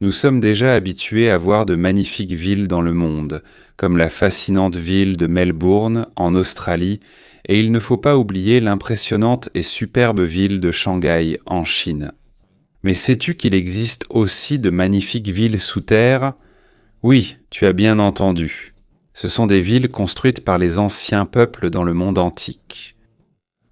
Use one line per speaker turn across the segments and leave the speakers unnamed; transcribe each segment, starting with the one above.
Nous sommes déjà habitués à voir de magnifiques villes dans le monde, comme la fascinante ville de Melbourne, en Australie, et il ne faut pas oublier l'impressionnante et superbe ville de Shanghai, en Chine. Mais sais-tu qu'il existe aussi de magnifiques villes sous terre? Oui, tu as bien entendu. Ce sont des villes construites par les anciens peuples dans le monde antique.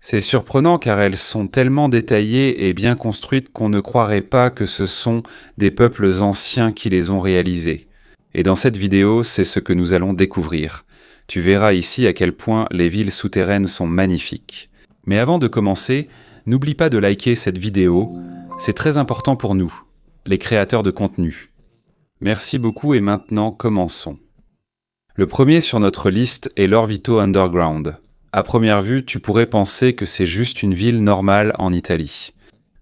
C'est surprenant car elles sont tellement détaillées et bien construites qu'on ne croirait pas que ce sont des peuples anciens qui les ont réalisées. Et dans cette vidéo, c'est ce que nous allons découvrir. Tu verras ici à quel point les villes souterraines sont magnifiques. Mais avant de commencer, n'oublie pas de liker cette vidéo, c'est très important pour nous, les créateurs de contenu. Merci beaucoup et maintenant commençons. Le premier sur notre liste est l'Orvieto Underground. À première vue, tu pourrais penser que c'est juste une ville normale en Italie.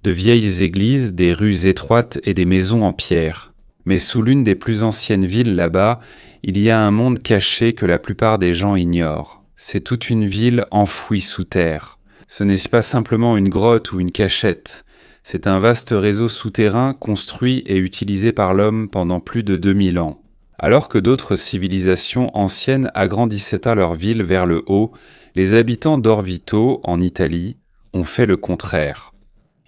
De vieilles églises, des rues étroites et des maisons en pierre. Mais sous l'une des plus anciennes villes là-bas, il y a un monde caché que la plupart des gens ignorent. C'est toute une ville enfouie sous terre. Ce n'est pas simplement une grotte ou une cachette. C'est un vaste réseau souterrain construit et utilisé par l'homme pendant plus de 2000 ans. Alors que d'autres civilisations anciennes agrandissaient leur ville vers le haut, les habitants d'Orvieto, en Italie, ont fait le contraire.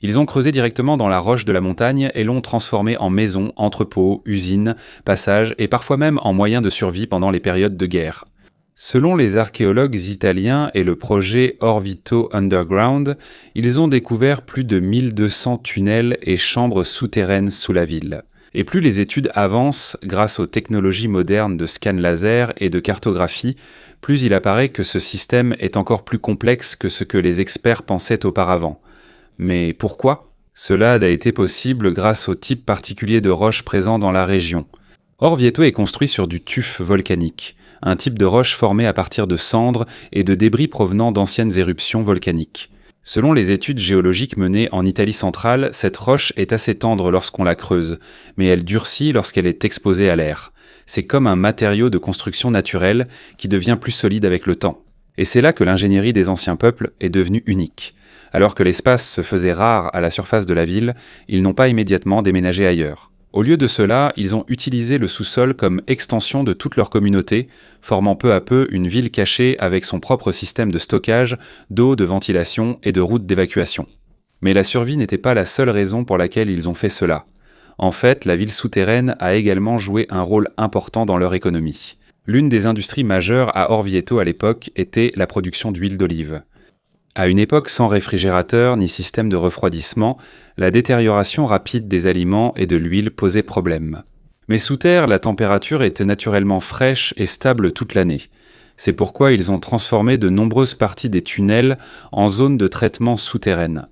Ils ont creusé directement dans la roche de la montagne et l'ont transformée en maison, entrepôt, usine, passage et parfois même en moyen de survie pendant les périodes de guerre. Selon les archéologues italiens et le projet Orvieto Underground, ils ont découvert plus de 1200 tunnels et chambres souterraines sous la ville. Et plus les études avancent grâce aux technologies modernes de scan laser et de cartographie, plus il apparaît que ce système est encore plus complexe que ce que les experts pensaient auparavant. Mais pourquoi? Cela a été possible grâce au type particulier de roche présent dans la région. Orvieto est construit sur du tuf volcanique, un type de roche formé à partir de cendres et de débris provenant d'anciennes éruptions volcaniques. Selon les études géologiques menées en Italie centrale, cette roche est assez tendre lorsqu'on la creuse, mais elle durcit lorsqu'elle est exposée à l'air. C'est comme un matériau de construction naturelle qui devient plus solide avec le temps. Et c'est là que l'ingénierie des anciens peuples est devenue unique. Alors que l'espace se faisait rare à la surface de la ville, ils n'ont pas immédiatement déménagé ailleurs. Au lieu de cela, ils ont utilisé le sous-sol comme extension de toute leur communauté, formant peu à peu une ville cachée avec son propre système de stockage, d'eau, de ventilation et de routes d'évacuation. Mais la survie n'était pas la seule raison pour laquelle ils ont fait cela. En fait, la ville souterraine a également joué un rôle important dans leur économie. L'une des industries majeures à Orvieto à l'époque était la production d'huile d'olive. À une époque sans réfrigérateur ni système de refroidissement, la détérioration rapide des aliments et de l'huile posait problème. Mais sous terre, la température était naturellement fraîche et stable toute l'année. C'est pourquoi ils ont transformé de nombreuses parties des tunnels en zones de traitement souterraines.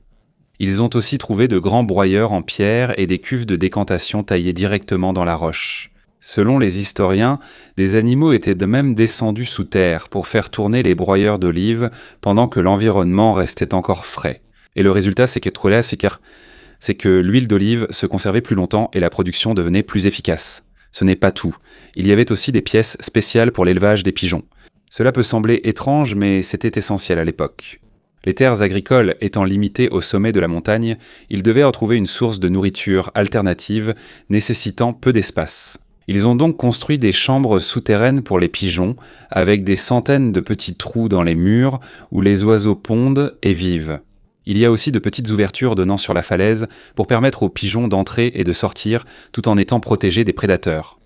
Ils ont aussi trouvé de grands broyeurs en pierre et des cuves de décantation taillées directement dans la roche. Selon les historiens, des animaux étaient de même descendus sous terre pour faire tourner les broyeurs d'olives pendant que l'environnement restait encore frais. Et le résultat, c'est que l'huile d'olive se conservait plus longtemps et la production devenait plus efficace. Ce n'est pas tout. Il y avait aussi des pièces spéciales pour l'élevage des pigeons. Cela peut sembler étrange, mais c'était essentiel à l'époque. Les terres agricoles étant limitées au sommet de la montagne, ils devaient retrouver une source de nourriture alternative nécessitant peu d'espace. Ils ont donc construit des chambres souterraines pour les pigeons, avec des centaines de petits trous dans les murs où les oiseaux pondent et vivent. Il y a aussi de petites ouvertures donnant sur la falaise pour permettre aux pigeons d'entrer et de sortir tout en étant protégés des prédateurs.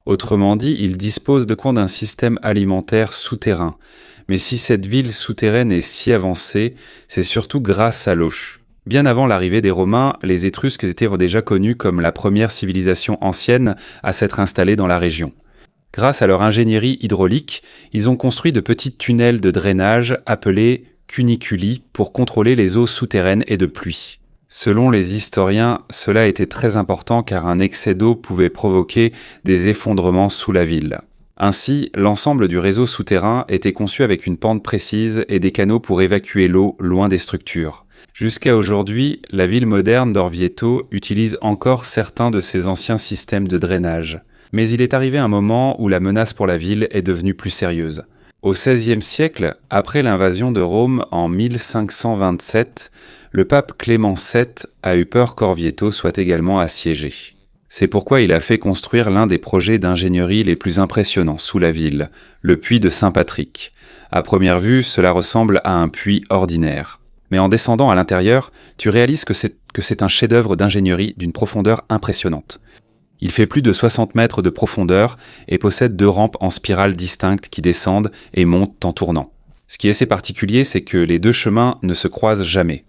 Autrement dit, ils disposent de quoi d'un système alimentaire souterrain. Mais si cette ville souterraine est si avancée, c'est surtout grâce à l'eau. Bien avant l'arrivée des Romains, les Étrusques étaient déjà connus comme la première civilisation ancienne à s'être installée dans la région. Grâce à leur ingénierie hydraulique, ils ont construit de petits tunnels de drainage appelés cuniculi pour contrôler les eaux souterraines et de pluie. Selon les historiens, cela était très important car un excès d'eau pouvait provoquer des effondrements sous la ville. Ainsi, l'ensemble du réseau souterrain était conçu avec une pente précise et des canaux pour évacuer l'eau loin des structures. Jusqu'à aujourd'hui, la ville moderne d'Orvieto utilise encore certains de ces anciens systèmes de drainage. Mais il est arrivé un moment où la menace pour la ville est devenue plus sérieuse. Au XVIe siècle, après l'invasion de Rome en 1527, le pape Clément VII a eu peur qu'Orvieto soit également assiégé. C'est pourquoi il a fait construire l'un des projets d'ingénierie les plus impressionnants sous la ville, le puits de Saint-Patrick. À première vue, cela ressemble à un puits ordinaire. Mais en descendant à l'intérieur, tu réalises que c'est un chef-d'œuvre d'ingénierie d'une profondeur impressionnante. Il fait plus de 60 mètres de profondeur et possède 2 rampes en spirale distinctes qui descendent et montent en tournant. Ce qui est assez particulier, c'est que les 2 chemins ne se croisent jamais.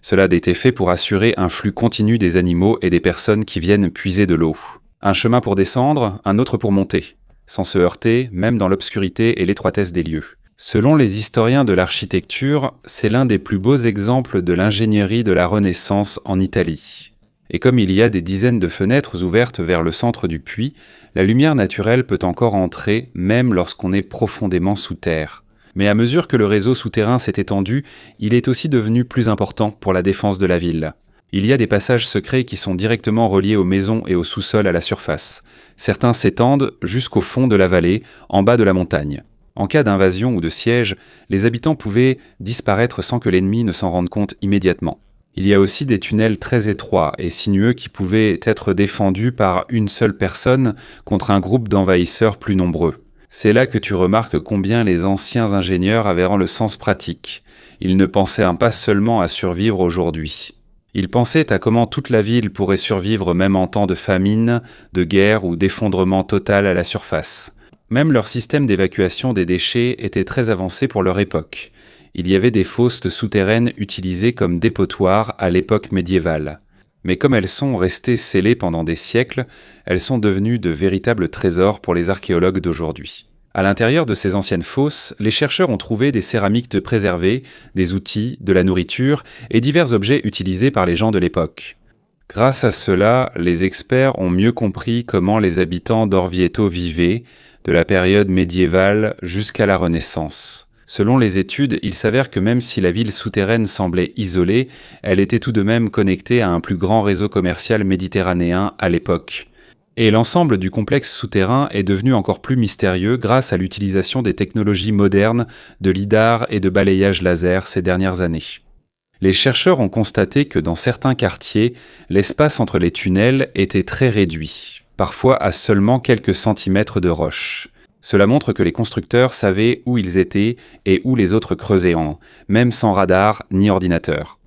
Cela a été fait pour assurer un flux continu des animaux et des personnes qui viennent puiser de l'eau. Un chemin pour descendre, un autre pour monter, sans se heurter, même dans l'obscurité et l'étroitesse des lieux. Selon les historiens de l'architecture, c'est l'un des plus beaux exemples de l'ingénierie de la Renaissance en Italie. Et comme il y a des dizaines de fenêtres ouvertes vers le centre du puits, la lumière naturelle peut encore entrer même lorsqu'on est profondément sous terre. Mais à mesure que le réseau souterrain s'est étendu, il est aussi devenu plus important pour la défense de la ville. Il y a des passages secrets qui sont directement reliés aux maisons et au sous-sol à la surface. Certains s'étendent jusqu'au fond de la vallée, en bas de la montagne. En cas d'invasion ou de siège, les habitants pouvaient disparaître sans que l'ennemi ne s'en rende compte immédiatement. Il y a aussi des tunnels très étroits et sinueux qui pouvaient être défendus par une seule personne contre un groupe d'envahisseurs plus nombreux. C'est là que tu remarques combien les anciens ingénieurs avaient le sens pratique. Ils ne pensaient pas seulement à survivre aujourd'hui. Ils pensaient à comment toute la ville pourrait survivre même en temps de famine, de guerre ou d'effondrement total à la surface. Même leur système d'évacuation des déchets était très avancé pour leur époque. Il y avait des fosses souterraines utilisées comme dépotoirs à l'époque médiévale. Mais comme elles sont restées scellées pendant des siècles, elles sont devenues de véritables trésors pour les archéologues d'aujourd'hui. À l'intérieur de ces anciennes fosses, les chercheurs ont trouvé des céramiques préservées, des outils, de la nourriture et divers objets utilisés par les gens de l'époque. Grâce à cela, les experts ont mieux compris comment les habitants d'Orvieto vivaient, de la période médiévale jusqu'à la Renaissance. Selon les études, il s'avère que même si la ville souterraine semblait isolée, elle était tout de même connectée à un plus grand réseau commercial méditerranéen à l'époque. Et l'ensemble du complexe souterrain est devenu encore plus mystérieux grâce à l'utilisation des technologies modernes de lidar et de balayage laser ces dernières années. Les chercheurs ont constaté que dans certains quartiers, l'espace entre les tunnels était très réduit, parfois à seulement quelques centimètres de roche. Cela montre que les constructeurs savaient où ils étaient et où les autres creusaient même sans radar ni ordinateur.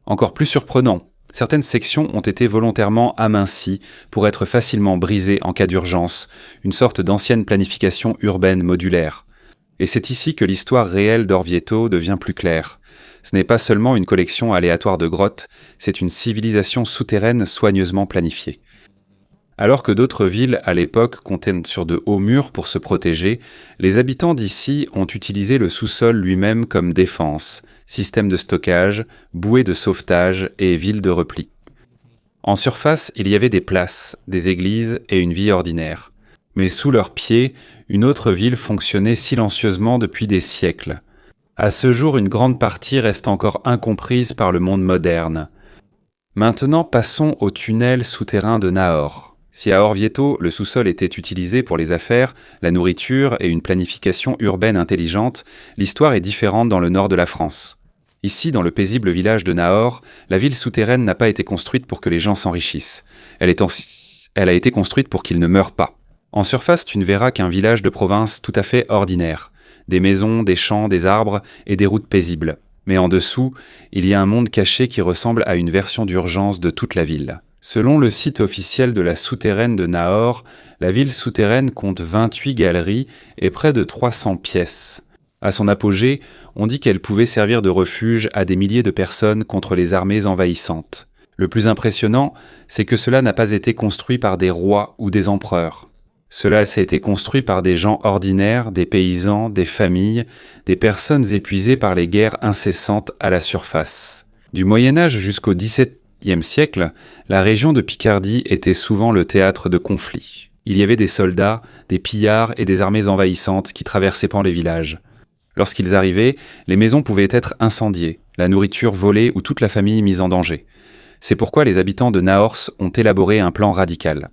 Encore plus surprenant, certaines sections ont été volontairement amincies pour être facilement brisées en cas d'urgence, une sorte d'ancienne planification urbaine modulaire. Et c'est ici que l'histoire réelle d'Orvieto devient plus claire. Ce n'est pas seulement une collection aléatoire de grottes, c'est une civilisation souterraine soigneusement planifiée. Alors que d'autres villes à l'époque comptaient sur de hauts murs pour se protéger, les habitants d'ici ont utilisé le sous-sol lui-même comme défense, système de stockage, bouée de sauvetage et ville de repli. En surface, il y avait des places, des églises et une vie ordinaire. Mais sous leurs pieds, une autre ville fonctionnait silencieusement depuis des siècles. À ce jour, une grande partie reste encore incomprise par le monde moderne. Maintenant, passons au tunnel souterrain de Nahor. Si à Orvieto, le sous-sol était utilisé pour les affaires, la nourriture et une planification urbaine intelligente, l'histoire est différente dans le nord de la France. Ici, dans le paisible village de Nahor, la ville souterraine n'a pas été construite pour que les gens s'enrichissent. Elle a été construite pour qu'ils ne meurent pas. En surface, tu ne verras qu'un village de province tout à fait ordinaire. Des maisons, des champs, des arbres et des routes paisibles. Mais en dessous, il y a un monde caché qui ressemble à une version d'urgence de toute la ville. Selon le site officiel de la souterraine de Nahor, la ville souterraine compte 28 galeries et près de 300 pièces. À son apogée, on dit qu'elle pouvait servir de refuge à des milliers de personnes contre les armées envahissantes. Le plus impressionnant, c'est que cela n'a pas été construit par des rois ou des empereurs. Cela a été construit par des gens ordinaires, des paysans, des familles, des personnes épuisées par les guerres incessantes à la surface. Du Moyen-Âge jusqu'au XVIIe siècle, la région de Picardie était souvent le théâtre de conflits. Il y avait des soldats, des pillards et des armées envahissantes qui traversaient les villages. Lorsqu'ils arrivaient, les maisons pouvaient être incendiées, la nourriture volée ou toute la famille mise en danger. C'est pourquoi les habitants de Nahors ont élaboré un plan radical.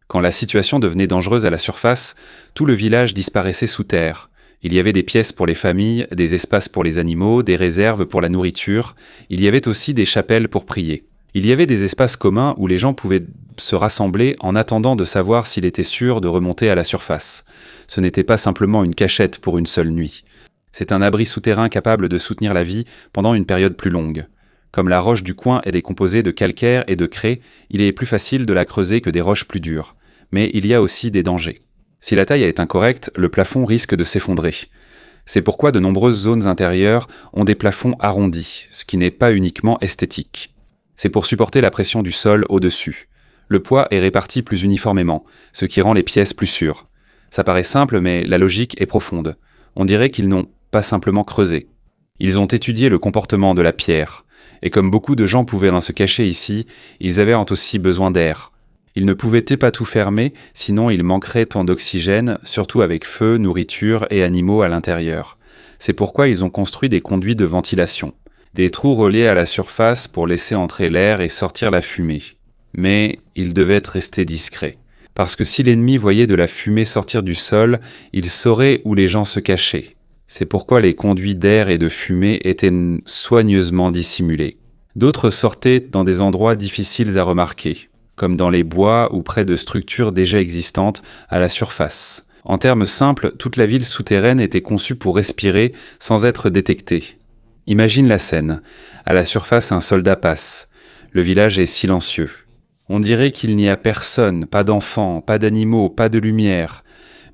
Quand la situation devenait dangereuse à la surface, tout le village disparaissait sous terre. Il y avait des pièces pour les familles, des espaces pour les animaux, des réserves pour la nourriture. Il y avait aussi des chapelles pour prier. Il y avait des espaces communs où les gens pouvaient se rassembler en attendant de savoir s'il était sûr de remonter à la surface. Ce n'était pas simplement une cachette pour une seule nuit. C'est un abri souterrain capable de soutenir la vie pendant une période plus longue. Comme la roche du coin est décomposée de calcaire et de craie, il est plus facile de la creuser que des roches plus dures. Mais il y a aussi des dangers. Si la taille est incorrecte, le plafond risque de s'effondrer. C'est pourquoi de nombreuses zones intérieures ont des plafonds arrondis, ce qui n'est pas uniquement esthétique. C'est pour supporter la pression du sol au-dessus. Le poids est réparti plus uniformément, ce qui rend les pièces plus sûres. Ça paraît simple, mais la logique est profonde. On dirait qu'ils n'ont pas simplement creusé. Ils ont étudié le comportement de la pierre, et comme beaucoup de gens pouvaient se cacher ici, ils avaient aussi besoin d'air. Ils ne pouvaient pas tout fermer, sinon il manquerait tant d'oxygène, surtout avec feu, nourriture et animaux à l'intérieur. C'est pourquoi ils ont construit des conduits de ventilation, des trous reliés à la surface pour laisser entrer l'air et sortir la fumée. Mais ils devaient rester discrets, parce que si l'ennemi voyait de la fumée sortir du sol, il saurait où les gens se cachaient. C'est pourquoi les conduits d'air et de fumée étaient soigneusement dissimulés. D'autres sortaient dans des endroits difficiles à remarquer, comme dans les bois ou près de structures déjà existantes à la surface. En termes simples, toute la ville souterraine était conçue pour respirer sans être détectée. Imagine la scène. À la surface, un soldat passe. Le village est silencieux. On dirait qu'il n'y a personne, pas d'enfants, pas d'animaux, pas de lumière.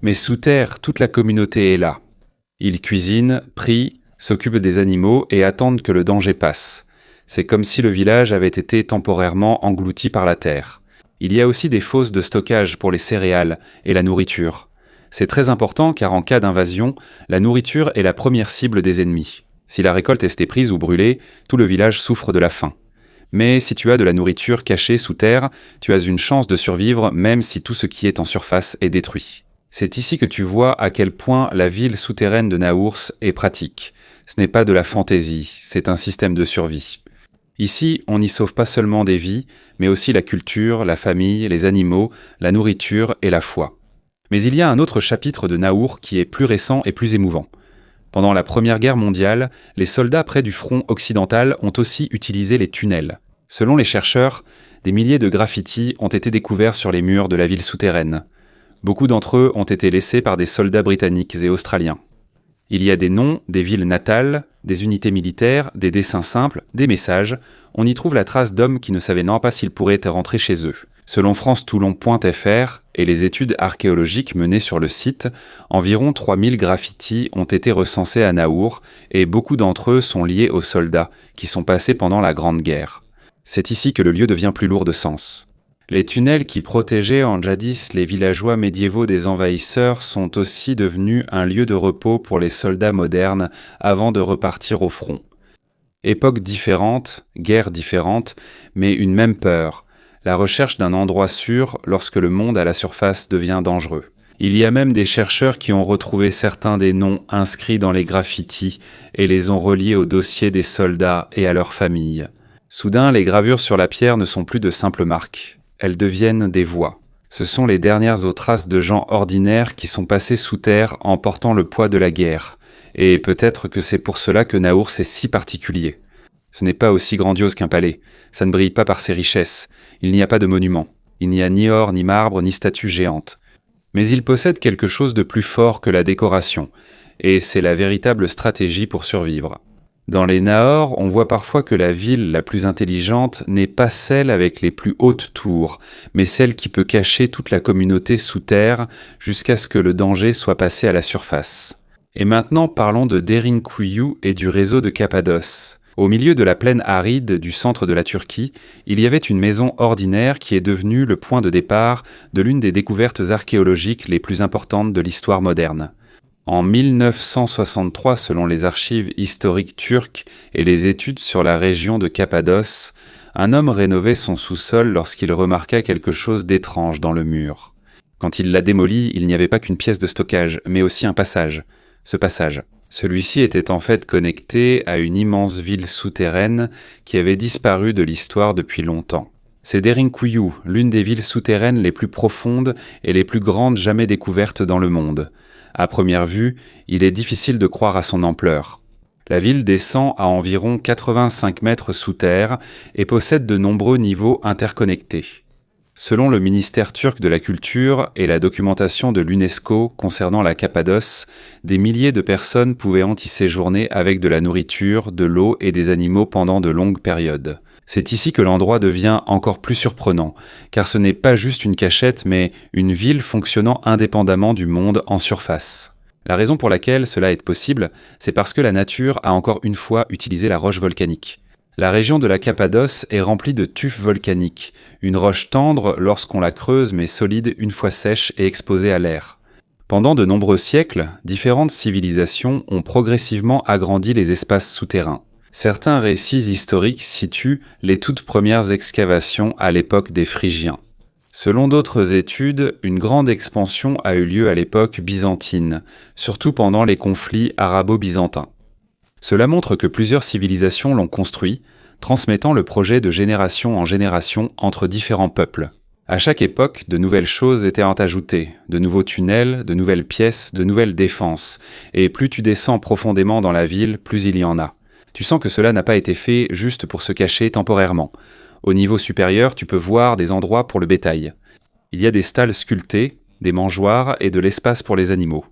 Mais sous terre, toute la communauté est là. Ils cuisinent, prient, s'occupent des animaux et attendent que le danger passe. C'est comme si le village avait été temporairement englouti par la terre. Il y a aussi des fosses de stockage pour les céréales et la nourriture. C'est très important car en cas d'invasion, la nourriture est la première cible des ennemis. Si la récolte est prise ou brûlée, tout le village souffre de la faim. Mais si tu as de la nourriture cachée sous terre, tu as une chance de survivre même si tout ce qui est en surface est détruit. C'est ici que tu vois à quel point la ville souterraine de Naours est pratique. Ce n'est pas de la fantaisie, c'est un système de survie. Ici, on n'y sauve pas seulement des vies, mais aussi la culture, la famille, les animaux, la nourriture et la foi. Mais il y a un autre chapitre de Naour qui est plus récent et plus émouvant. Pendant la Première Guerre mondiale, les soldats près du front occidental ont aussi utilisé les tunnels. Selon les chercheurs, des milliers de graffitis ont été découverts sur les murs de la ville souterraine. Beaucoup d'entre eux ont été laissés par des soldats britanniques et australiens. Il y a des noms, des villes natales, des unités militaires, des dessins simples, des messages. On y trouve la trace d'hommes qui ne savaient non pas s'ils pourraient rentrer chez eux. Selon France-Toulon.fr et les études archéologiques menées sur le site, environ 3000 graffitis ont été recensés à Naour et beaucoup d'entre eux sont liés aux soldats qui sont passés pendant la Grande Guerre. C'est ici que le lieu devient plus lourd de sens. Les tunnels qui protégeaient en jadis les villageois médiévaux des envahisseurs sont aussi devenus un lieu de repos pour les soldats modernes avant de repartir au front. Époque différente, guerre différente, mais une même peur, la recherche d'un endroit sûr lorsque le monde à la surface devient dangereux. Il y a même des chercheurs qui ont retrouvé certains des noms inscrits dans les graffitis et les ont reliés au dossier des soldats et à leurs familles. Soudain, les gravures sur la pierre ne sont plus de simples marques. Elles deviennent des voix. Ce sont les dernières traces de gens ordinaires qui sont passés sous terre en portant le poids de la guerre. Et peut-être que c'est pour cela que Naours est si particulier. Ce n'est pas aussi grandiose qu'un palais. Ça ne brille pas par ses richesses. Il n'y a pas de monument. Il n'y a ni or, ni marbre, ni statue géante. Mais il possède quelque chose de plus fort que la décoration. Et c'est la véritable stratégie pour survivre. Dans les Nahor, on voit parfois que la ville la plus intelligente n'est pas celle avec les plus hautes tours, mais celle qui peut cacher toute la communauté sous terre jusqu'à ce que le danger soit passé à la surface. Et maintenant parlons de Derinkuyu et du réseau de Cappadoce. Au milieu de la plaine aride du centre de la Turquie, il y avait une maison ordinaire qui est devenue le point de départ de l'une des découvertes archéologiques les plus importantes de l'histoire moderne. En 1963, selon les archives historiques turques et les études sur la région de Cappadoce, un homme rénovait son sous-sol lorsqu'il remarqua quelque chose d'étrange dans le mur. Quand il l'a démoli, il n'y avait pas qu'une pièce de stockage, mais aussi un passage. Ce passage, celui-ci était en fait connecté à une immense ville souterraine qui avait disparu de l'histoire depuis longtemps. C'est Derinkuyu, l'une des villes souterraines les plus profondes et les plus grandes jamais découvertes dans le monde. À première vue, il est difficile de croire à son ampleur. La ville descend à environ 85 mètres sous terre et possède de nombreux niveaux interconnectés. Selon le ministère turc de la Culture et la documentation de l'UNESCO concernant la Cappadoce, des milliers de personnes pouvaient y séjourner avec de la nourriture, de l'eau et des animaux pendant de longues périodes. C'est ici que l'endroit devient encore plus surprenant, car ce n'est pas juste une cachette, mais une ville fonctionnant indépendamment du monde en surface. La raison pour laquelle cela est possible, c'est parce que la nature a encore une fois utilisé la roche volcanique. La région de la Cappadoce est remplie de tufs volcaniques, une roche tendre lorsqu'on la creuse mais solide une fois sèche et exposée à l'air. Pendant de nombreux siècles, différentes civilisations ont progressivement agrandi les espaces souterrains. Certains récits historiques situent les toutes premières excavations à l'époque des Phrygiens. Selon d'autres études, une grande expansion a eu lieu à l'époque byzantine, surtout pendant les conflits arabo-byzantins. Cela montre que plusieurs civilisations l'ont construit, transmettant le projet de génération en génération entre différents peuples. À chaque époque, de nouvelles choses étaient ajoutées, de nouveaux tunnels, de nouvelles pièces, de nouvelles défenses, et plus tu descends profondément dans la ville, plus il y en a. Tu sens que cela n'a pas été fait juste pour se cacher temporairement. Au niveau supérieur, tu peux voir des endroits pour le bétail. Il y a des stalles sculptées, des mangeoires et de l'espace pour les animaux.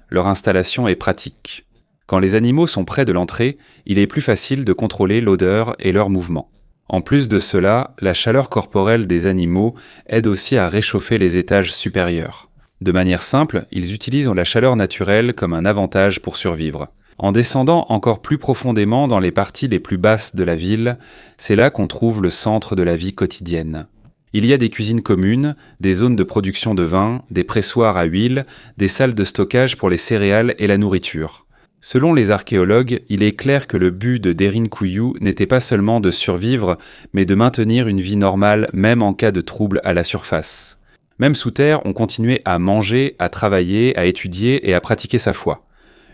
Leur installation est pratique. Quand les animaux sont près de l'entrée, il est plus facile de contrôler l'odeur et leurs mouvements. En plus de cela, la chaleur corporelle des animaux aide aussi à réchauffer les étages supérieurs. De manière simple, ils utilisent la chaleur naturelle comme un avantage pour survivre. En descendant encore plus profondément dans les parties les plus basses de la ville, c'est là qu'on trouve le centre de la vie quotidienne. Il y a des cuisines communes, des zones de production de vin, des pressoirs à huile, des salles de stockage pour les céréales et la nourriture. Selon les archéologues, il est clair que le but de Derinkuyu n'était pas seulement de survivre, mais de maintenir une vie normale même en cas de troubles à la surface. Même sous terre, on continuait à manger, à travailler, à étudier et à pratiquer sa foi.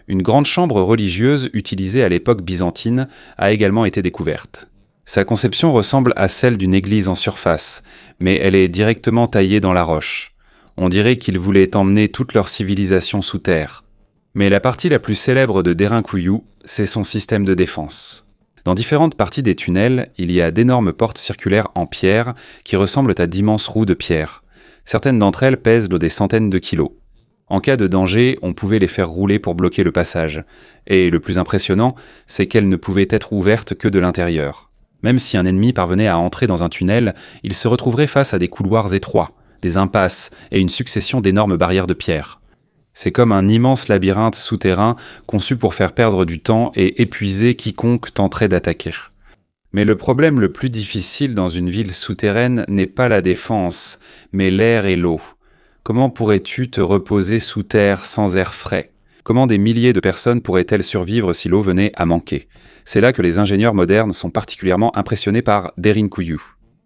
Une grande chambre religieuse utilisée à l'époque byzantine a également été découverte. Sa conception ressemble à celle d'une église en surface, mais elle est directement taillée dans la roche. On dirait qu'ils voulaient emmener toute leur civilisation sous terre. Mais la partie la plus célèbre de Derinkuyu, c'est son système de défense. Dans différentes parties des tunnels, il y a d'énormes portes circulaires en pierre qui ressemblent à d'immenses roues de pierre. Certaines d'entre elles pèsent des centaines de kilos. En cas de danger, on pouvait les faire rouler pour bloquer le passage. Et le plus impressionnant, c'est qu'elles ne pouvaient être ouvertes que de l'intérieur. Même si un ennemi parvenait à entrer dans un tunnel, il se retrouverait face à des couloirs étroits, des impasses et une succession d'énormes barrières de pierre. C'est comme un immense labyrinthe souterrain conçu pour faire perdre du temps et épuiser quiconque tenterait d'attaquer. Mais le problème le plus difficile dans une ville souterraine n'est pas la défense, mais l'air et l'eau. Comment pourrais-tu te reposer sous terre sans air frais ? Comment des milliers de personnes pourraient-elles survivre si l'eau venait à manquer ? C'est là que les ingénieurs modernes sont particulièrement impressionnés par Derinkuyu.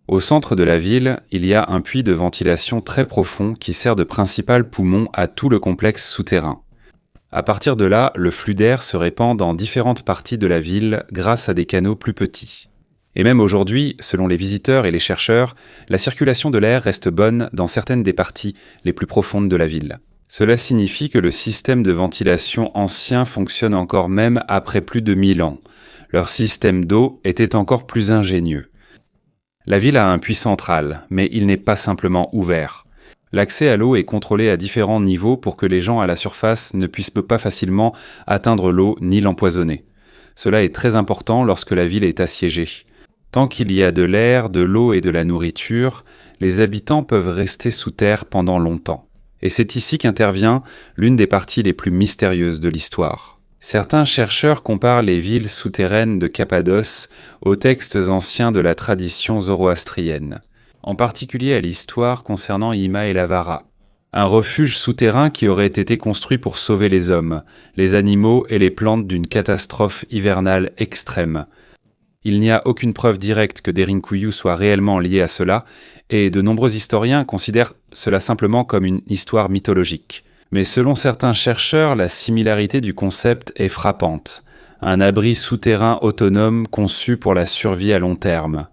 Au centre de la ville, il y a un puits de ventilation très profond qui sert de principal poumon à tout le complexe souterrain. À partir de là, le flux d'air se répand dans différentes parties de la ville grâce à des canaux plus petits. Et même aujourd'hui, selon les visiteurs et les chercheurs, la circulation de l'air reste bonne dans certaines des parties les plus profondes de la ville. Cela signifie que le système de ventilation ancien fonctionne encore même après plus de 1000 ans. Leur système d'eau était encore plus ingénieux. La ville a un puits central, mais il n'est pas simplement ouvert. L'accès à l'eau est contrôlé à différents niveaux pour que les gens à la surface ne puissent pas facilement atteindre l'eau ni l'empoisonner. Cela est très important lorsque la ville est assiégée. Tant qu'il y a de l'air, de l'eau et de la nourriture, les habitants peuvent rester sous terre pendant longtemps. Et c'est ici qu'intervient l'une des parties les plus mystérieuses de l'histoire. Certains chercheurs comparent les villes souterraines de Cappadoce aux textes anciens de la tradition zoroastrienne, en particulier à l'histoire concernant Ima et Lavara, un refuge souterrain qui aurait été construit pour sauver les hommes, les animaux et les plantes d'une catastrophe hivernale extrême. Il n'y a aucune preuve directe que Derinkuyu soit réellement lié à cela, et de nombreux historiens considèrent cela simplement comme une histoire mythologique. Mais selon certains chercheurs, la similarité du concept est frappante. Un abri souterrain autonome conçu pour la survie à long terme.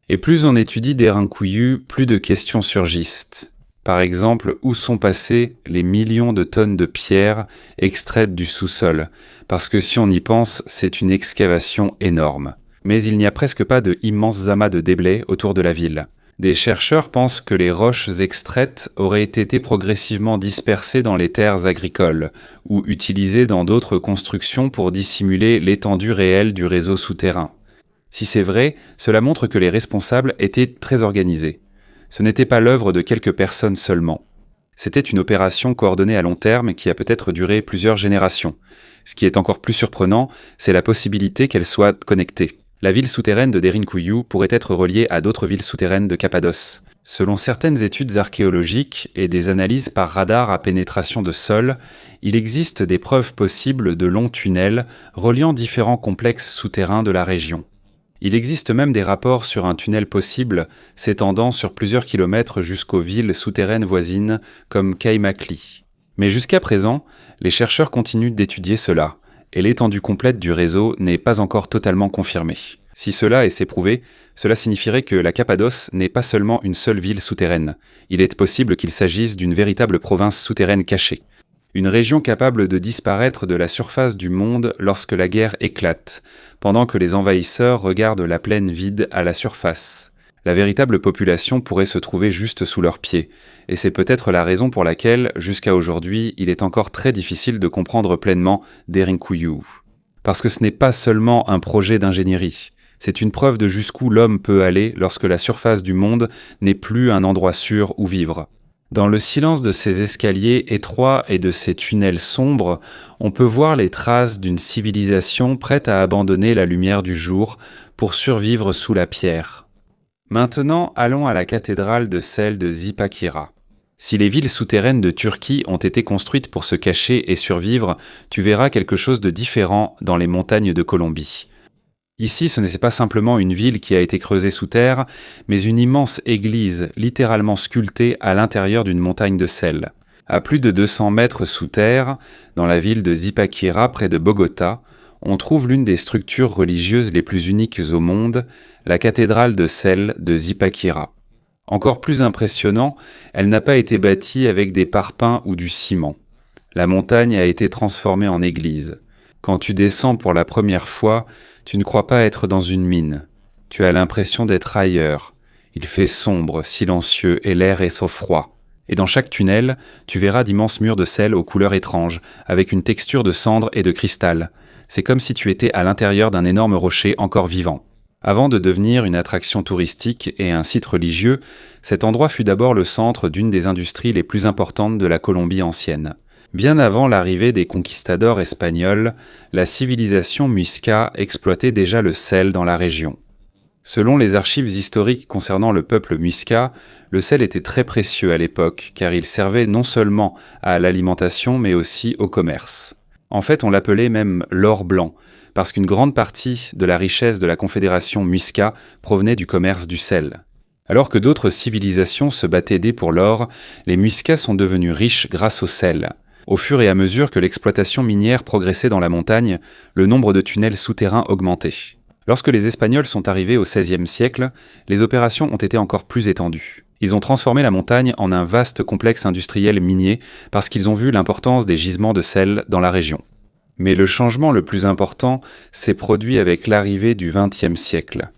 Et plus on étudie Derinkuyu, plus de questions surgissent. Par exemple, où sont passées les millions de tonnes de pierres extraites du sous-sol? Parce que si on y pense, c'est une excavation énorme. Mais il n'y a presque pas de immenses amas de déblais autour de la ville. Des chercheurs pensent que les roches extraites auraient été progressivement dispersées dans les terres agricoles ou utilisées dans d'autres constructions pour dissimuler l'étendue réelle du réseau souterrain. Si c'est vrai, cela montre que les responsables étaient très organisés. Ce n'était pas l'œuvre de quelques personnes seulement. C'était une opération coordonnée à long terme qui a peut-être duré plusieurs générations. Ce qui est encore plus surprenant, c'est la possibilité qu'elle soit connectée. La ville souterraine de Derinkuyu pourrait être reliée à d'autres villes souterraines de Cappadoce. Selon certaines études archéologiques et des analyses par radar à pénétration de sol, il existe des preuves possibles de longs tunnels reliant différents complexes souterrains de la région. Il existe même des rapports sur un tunnel possible s'étendant sur plusieurs kilomètres jusqu'aux villes souterraines voisines comme Kaimakli. Mais jusqu'à présent, les chercheurs continuent d'étudier cela, et l'étendue complète du réseau n'est pas encore totalement confirmée. Si cela est prouvé, cela signifierait que la Cappadoce n'est pas seulement une seule ville souterraine. Il est possible qu'il s'agisse d'une véritable province souterraine cachée. Une région capable de disparaître de la surface du monde lorsque la guerre éclate, pendant que les envahisseurs regardent la plaine vide à la surface. La véritable population pourrait se trouver juste sous leurs pieds, et c'est peut-être la raison pour laquelle, jusqu'à aujourd'hui, il est encore très difficile de comprendre pleinement Derinkuyu. Parce que ce n'est pas seulement un projet d'ingénierie, c'est une preuve de jusqu'où l'homme peut aller lorsque la surface du monde n'est plus un endroit sûr où vivre. Dans le silence de ces escaliers étroits et de ces tunnels sombres, on peut voir les traces d'une civilisation prête à abandonner la lumière du jour pour survivre sous la pierre. Maintenant, allons à la cathédrale de sel de Zipakira. Si les villes souterraines de Turquie ont été construites pour se cacher et survivre, tu verras quelque chose de différent dans les montagnes de Colombie. Ici, ce n'est pas simplement une ville qui a été creusée sous terre, mais une immense église littéralement sculptée à l'intérieur d'une montagne de sel. À plus de 200 mètres sous terre, dans la ville de Zipakira près de Bogota, on trouve l'une des structures religieuses les plus uniques au monde, la cathédrale de sel de Zipakira. Encore plus impressionnant, elle n'a pas été bâtie avec des parpaings ou du ciment. La montagne a été transformée en église. Quand tu descends pour la première fois, tu ne crois pas être dans une mine. Tu as l'impression d'être ailleurs. Il fait sombre, silencieux et l'air est froid. Et dans chaque tunnel, tu verras d'immenses murs de sel aux couleurs étranges, avec une texture de cendre et de cristal. C'est comme si tu étais à l'intérieur d'un énorme rocher encore vivant. Avant de devenir une attraction touristique et un site religieux, cet endroit fut d'abord le centre d'une des industries les plus importantes de la Colombie ancienne. Bien avant l'arrivée des conquistadors espagnols, la civilisation muisca exploitait déjà le sel dans la région. Selon les archives historiques concernant le peuple muisca, le sel était très précieux à l'époque, car il servait non seulement à l'alimentation mais aussi au commerce. En fait, on l'appelait même l'or blanc, parce qu'une grande partie de la richesse de la confédération muisca provenait du commerce du sel. Alors que d'autres civilisations se battaient pour l'or, les muiscas sont devenus riches grâce au sel. Au fur et à mesure que l'exploitation minière progressait dans la montagne, le nombre de tunnels souterrains augmentait. Lorsque les Espagnols sont arrivés au XVIe siècle, les opérations ont été encore plus étendues. Ils ont transformé la montagne en un vaste complexe industriel minier parce qu'ils ont vu l'importance des gisements de sel dans la région. Mais le changement le plus important s'est produit avec l'arrivée du XXe siècle.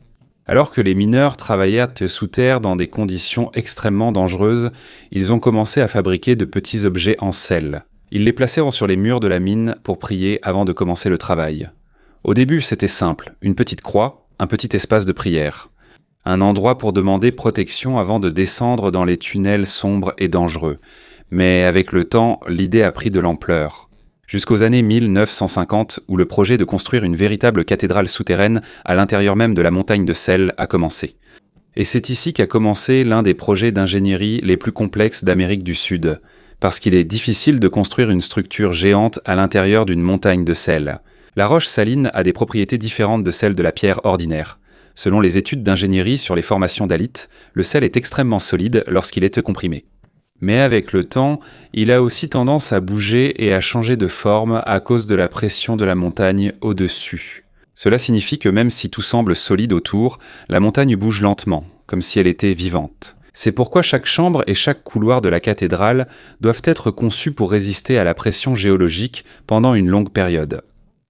Alors que les mineurs travaillaient sous terre dans des conditions extrêmement dangereuses, ils ont commencé à fabriquer de petits objets en sel. Ils les placèrent sur les murs de la mine pour prier avant de commencer le travail. Au début, c'était simple, une petite croix, un petit espace de prière. Un endroit pour demander protection avant de descendre dans les tunnels sombres et dangereux. Mais avec le temps, l'idée a pris de l'ampleur. Jusqu'aux années 1950, où le projet de construire une véritable cathédrale souterraine à l'intérieur même de la montagne de sel a commencé. Et c'est ici qu'a commencé l'un des projets d'ingénierie les plus complexes d'Amérique du Sud, parce qu'il est difficile de construire une structure géante à l'intérieur d'une montagne de sel. La roche saline a des propriétés différentes de celles de la pierre ordinaire. Selon les études d'ingénierie sur les formations d'halite, le sel est extrêmement solide lorsqu'il est comprimé. Mais avec le temps, il a aussi tendance à bouger et à changer de forme à cause de la pression de la montagne au-dessus. Cela signifie que même si tout semble solide autour, la montagne bouge lentement, comme si elle était vivante. C'est pourquoi chaque chambre et chaque couloir de la cathédrale doivent être conçus pour résister à la pression géologique pendant une longue période.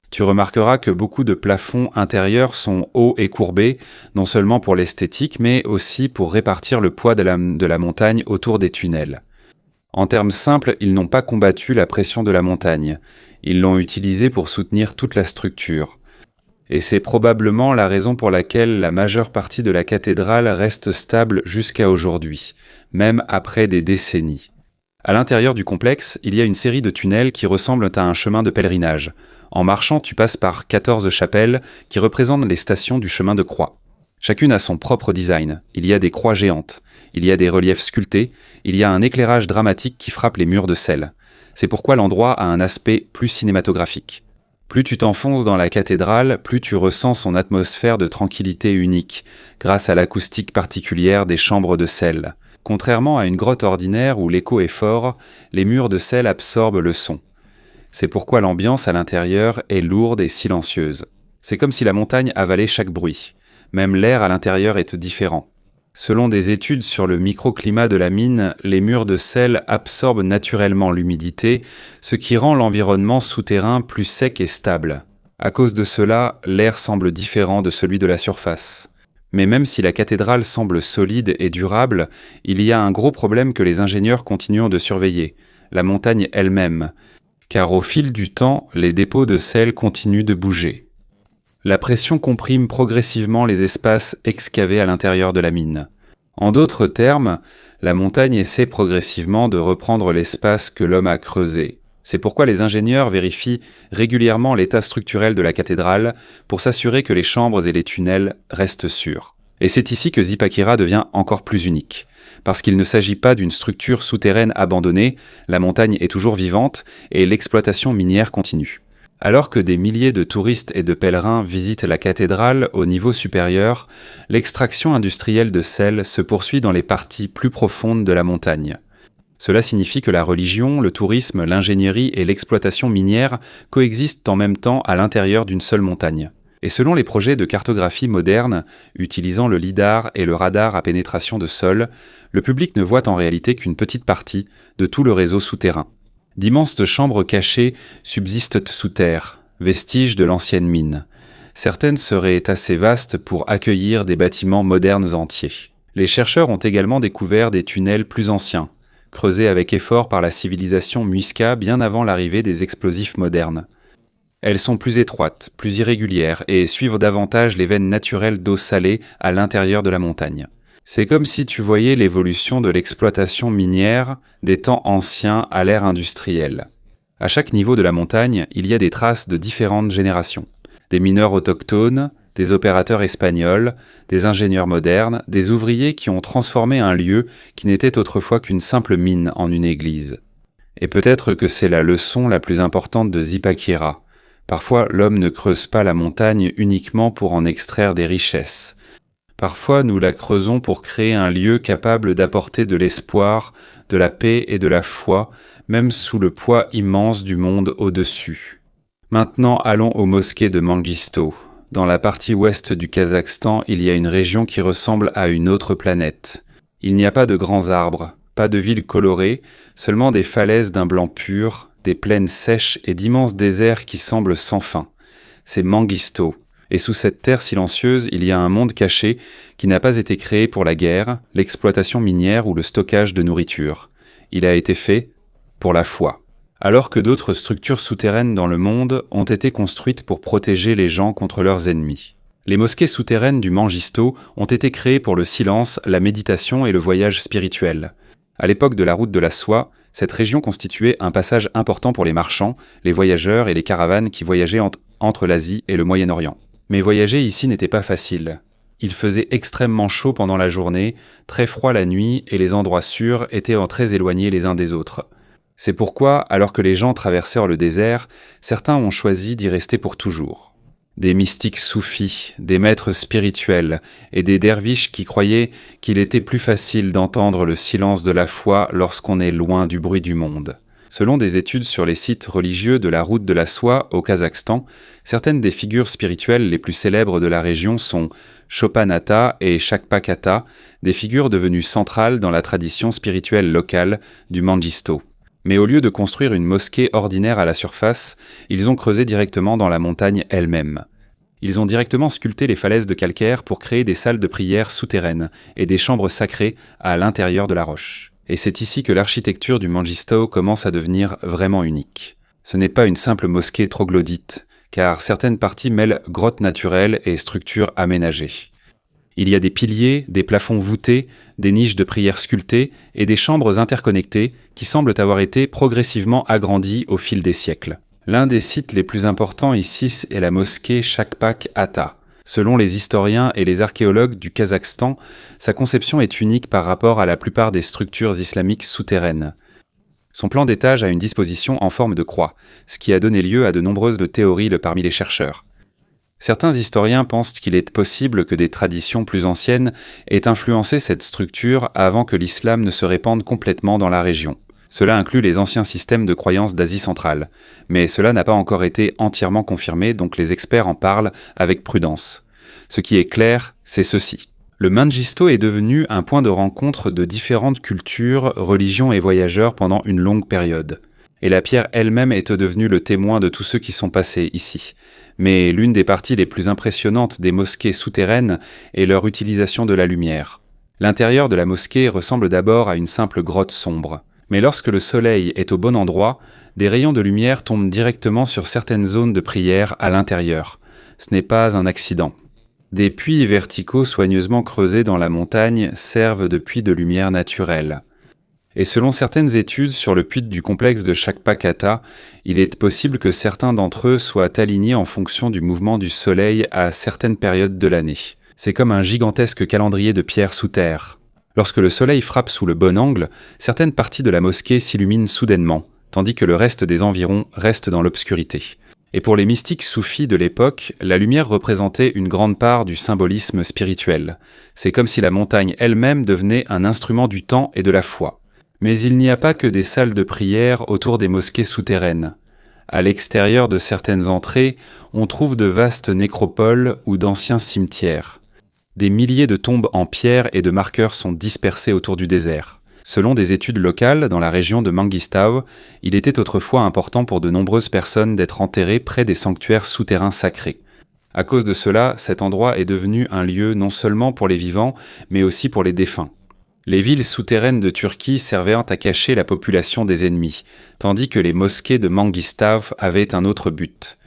Tu remarqueras que beaucoup de plafonds intérieurs sont hauts et courbés, non seulement pour l'esthétique, mais aussi pour répartir le poids de la montagne autour des tunnels. En termes simples, ils n'ont pas combattu la pression de la montagne. Ils l'ont utilisée pour soutenir toute la structure. Et c'est probablement la raison pour laquelle la majeure partie de la cathédrale reste stable jusqu'à aujourd'hui, même après des décennies. À l'intérieur du complexe, il y a une série de tunnels qui ressemblent à un chemin de pèlerinage. En marchant, tu passes par 14 chapelles qui représentent les stations du chemin de croix. Chacune a son propre design. Il y a des croix géantes, il y a des reliefs sculptés, il y a un éclairage dramatique qui frappe les murs de sel. C'est pourquoi l'endroit a un aspect plus cinématographique. Plus tu t'enfonces dans la cathédrale, plus tu ressens son atmosphère de tranquillité unique, grâce à l'acoustique particulière des chambres de sel. Contrairement à une grotte ordinaire où l'écho est fort, les murs de sel absorbent le son. C'est pourquoi l'ambiance à l'intérieur est lourde et silencieuse. C'est comme si la montagne avalait chaque bruit. Même l'air à l'intérieur est différent. Selon des études sur le microclimat de la mine, les murs de sel absorbent naturellement l'humidité, ce qui rend l'environnement souterrain plus sec et stable. À cause de cela, l'air semble différent de celui de la surface. Mais même si la cathédrale semble solide et durable, il y a un gros problème que les ingénieurs continuent de surveiller, la montagne elle-même, car au fil du temps, les dépôts de sel continuent de bouger. La pression comprime progressivement les espaces excavés à l'intérieur de la mine. En d'autres termes, la montagne essaie progressivement de reprendre l'espace que l'homme a creusé. C'est pourquoi les ingénieurs vérifient régulièrement l'état structurel de la cathédrale pour s'assurer que les chambres et les tunnels restent sûrs. Et c'est ici que Zipaquirá devient encore plus unique. Parce qu'il ne s'agit pas d'une structure souterraine abandonnée, la montagne est toujours vivante et l'exploitation minière continue. Alors que des milliers de touristes et de pèlerins visitent la cathédrale au niveau supérieur, l'extraction industrielle de sel se poursuit dans les parties plus profondes de la montagne. Cela signifie que la religion, le tourisme, l'ingénierie et l'exploitation minière coexistent en même temps à l'intérieur d'une seule montagne. Et selon les projets de cartographie moderne, utilisant le lidar et le radar à pénétration de sol, le public ne voit en réalité qu'une petite partie de tout le réseau souterrain. D'immenses chambres cachées subsistent sous terre, vestiges de l'ancienne mine. Certaines seraient assez vastes pour accueillir des bâtiments modernes entiers. Les chercheurs ont également découvert des tunnels plus anciens, creusés avec effort par la civilisation Muisca bien avant l'arrivée des explosifs modernes. Elles sont plus étroites, plus irrégulières et suivent davantage les veines naturelles d'eau salée à l'intérieur de la montagne. C'est comme si tu voyais l'évolution de l'exploitation minière des temps anciens à l'ère industrielle. À chaque niveau de la montagne, il y a des traces de différentes générations. Des mineurs autochtones, des opérateurs espagnols, des ingénieurs modernes, des ouvriers qui ont transformé un lieu qui n'était autrefois qu'une simple mine en une église. Et peut-être que c'est la leçon la plus importante de Zipaquirá. Parfois, l'homme ne creuse pas la montagne uniquement pour en extraire des richesses. Parfois, nous la creusons pour créer un lieu capable d'apporter de l'espoir, de la paix et de la foi, même sous le poids immense du monde au-dessus. Maintenant, allons aux mosquées de Mengistu. Dans la partie ouest du Kazakhstan, il y a une région qui ressemble à une autre planète. Il n'y a pas de grands arbres, pas de villes colorées, seulement des falaises d'un blanc pur, des plaines sèches et d'immenses déserts qui semblent sans fin. C'est Mengistu. Et sous cette terre silencieuse, il y a un monde caché qui n'a pas été créé pour la guerre, l'exploitation minière ou le stockage de nourriture. Il a été fait pour la foi. Alors que d'autres structures souterraines dans le monde ont été construites pour protéger les gens contre leurs ennemis. Les mosquées souterraines du Mengistu ont été créées pour le silence, la méditation et le voyage spirituel. À l'époque de la route de la soie, cette région constituait un passage important pour les marchands, les voyageurs et les caravanes qui voyageaient entre l'Asie et le Moyen-Orient. Mais voyager ici n'était pas facile. Il faisait extrêmement chaud pendant la journée, très froid la nuit et les endroits sûrs étaient très éloignés les uns des autres. C'est pourquoi, alors que les gens traversèrent le désert, certains ont choisi d'y rester pour toujours. Des mystiques soufis, des maîtres spirituels et des derviches qui croyaient qu'il était plus facile d'entendre le silence de la foi lorsqu'on est loin du bruit du monde. Selon des études sur les sites religieux de la route de la soie au Kazakhstan, certaines des figures spirituelles les plus célèbres de la région sont Chopanata et Shakpakata, des figures devenues centrales dans la tradition spirituelle locale du Mangisto. Mais au lieu de construire une mosquée ordinaire à la surface, ils ont creusé directement dans la montagne elle-même. Ils ont directement sculpté les falaises de calcaire pour créer des salles de prière souterraines et des chambres sacrées à l'intérieur de la roche. Et c'est ici que l'architecture du Mangisto commence à devenir vraiment unique. Ce n'est pas une simple mosquée troglodyte, car certaines parties mêlent grottes naturelles et structures aménagées. Il y a des piliers, des plafonds voûtés, des niches de prière sculptées et des chambres interconnectées qui semblent avoir été progressivement agrandies au fil des siècles. L'un des sites les plus importants ici est la mosquée Shakpak-Ata. Selon les historiens et les archéologues du Kazakhstan, sa conception est unique par rapport à la plupart des structures islamiques souterraines. Son plan d'étage a une disposition en forme de croix, ce qui a donné lieu à de nombreuses théories parmi les chercheurs. Certains historiens pensent qu'il est possible que des traditions plus anciennes aient influencé cette structure avant que l'islam ne se répande complètement dans la région. Cela inclut les anciens systèmes de croyances d'Asie centrale, mais cela n'a pas encore été entièrement confirmé, donc les experts en parlent avec prudence. Ce qui est clair, c'est ceci. Le Mangisto est devenu un point de rencontre de différentes cultures, religions et voyageurs pendant une longue période. Et la pierre elle-même est devenue le témoin de tous ceux qui sont passés ici. Mais l'une des parties les plus impressionnantes des mosquées souterraines est leur utilisation de la lumière. L'intérieur de la mosquée ressemble d'abord à une simple grotte sombre. Mais lorsque le soleil est au bon endroit, des rayons de lumière tombent directement sur certaines zones de prière à l'intérieur. Ce n'est pas un accident. Des puits verticaux soigneusement creusés dans la montagne servent de puits de lumière naturelle. Et selon certaines études sur le puits du complexe de Shakpakata, il est possible que certains d'entre eux soient alignés en fonction du mouvement du soleil à certaines périodes de l'année. C'est comme un gigantesque calendrier de pierre sous terre. Lorsque le soleil frappe sous le bon angle, certaines parties de la mosquée s'illuminent soudainement, tandis que le reste des environs reste dans l'obscurité. Et pour les mystiques soufis de l'époque, la lumière représentait une grande part du symbolisme spirituel. C'est comme si la montagne elle-même devenait un instrument du temps et de la foi. Mais il n'y a pas que des salles de prière autour des mosquées souterraines. À l'extérieur de certaines entrées, on trouve de vastes nécropoles ou d'anciens cimetières. Des milliers de tombes en pierre et de marqueurs sont dispersés autour du désert. Selon des études locales dans la région de Mangistau, il était autrefois important pour de nombreuses personnes d'être enterrées près des sanctuaires souterrains sacrés. À cause de cela, cet endroit est devenu un lieu non seulement pour les vivants, mais aussi pour les défunts. Les villes souterraines de Turquie servaient à cacher la population des ennemis, tandis que les mosquées de Mangistau avaient un autre but.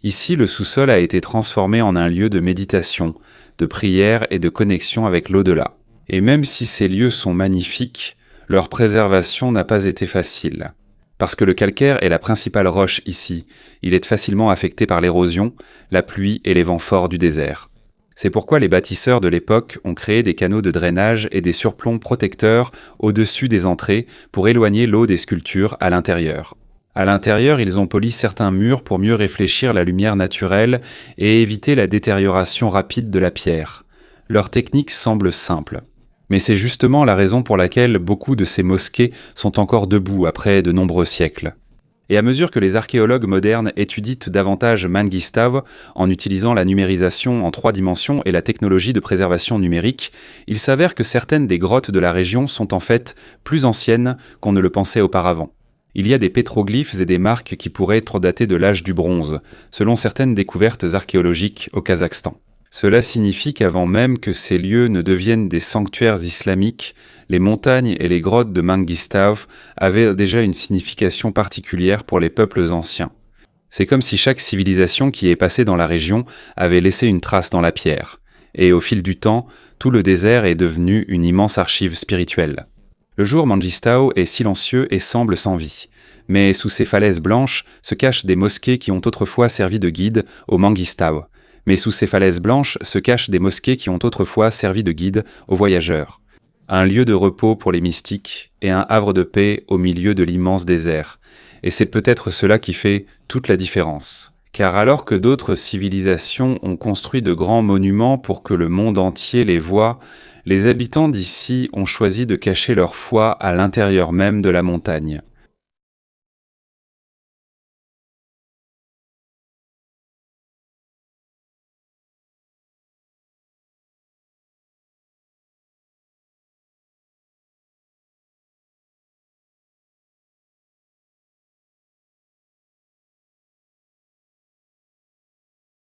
Ici, le sous-sol a été transformé en un lieu de méditation, de prière et de connexion avec l'au-delà. Et même si ces lieux sont magnifiques, leur préservation n'a pas été facile. Parce que le calcaire est la principale roche ici, il est facilement affecté par l'érosion, la pluie et les vents forts du désert. C'est pourquoi les bâtisseurs de l'époque ont créé des canaux de drainage et des surplombs protecteurs au-dessus des entrées pour éloigner l'eau des sculptures à l'intérieur. À l'intérieur, ils ont poli certains murs pour mieux réfléchir la lumière naturelle et éviter la détérioration rapide de la pierre. Leur technique semble simple. Mais c'est justement la raison pour laquelle beaucoup de ces mosquées sont encore debout après de nombreux siècles. Et à mesure que les archéologues modernes étudient davantage Mangistau en utilisant la numérisation en 3 dimensions et la technologie de préservation numérique, il s'avère que certaines des grottes de la région sont en fait plus anciennes qu'on ne le pensait auparavant. Il y a des pétroglyphes et des marques qui pourraient être datées de l'âge du bronze, selon certaines découvertes archéologiques au Kazakhstan. Cela signifie qu'avant même que ces lieux ne deviennent des sanctuaires islamiques, les montagnes et les grottes de Mangistau avaient déjà une signification particulière pour les peuples anciens. C'est comme si chaque civilisation qui est passée dans la région avait laissé une trace dans la pierre. Et au fil du temps, tout le désert est devenu une immense archive spirituelle. Le jour, Mangistau est silencieux et semble sans vie. Mais sous ces falaises blanches se cachent des mosquées qui ont autrefois servi de guide au Mangistau. Mais sous ces falaises blanches se cachent des mosquées qui ont autrefois servi de guide aux voyageurs. Un lieu de repos pour les mystiques et un havre de paix au milieu de l'immense désert. Et c'est peut-être cela qui fait toute la différence. Car alors que d'autres civilisations ont construit de grands monuments pour que le monde entier les voie, les habitants d'ici ont choisi de cacher leur foi à l'intérieur même de la montagne.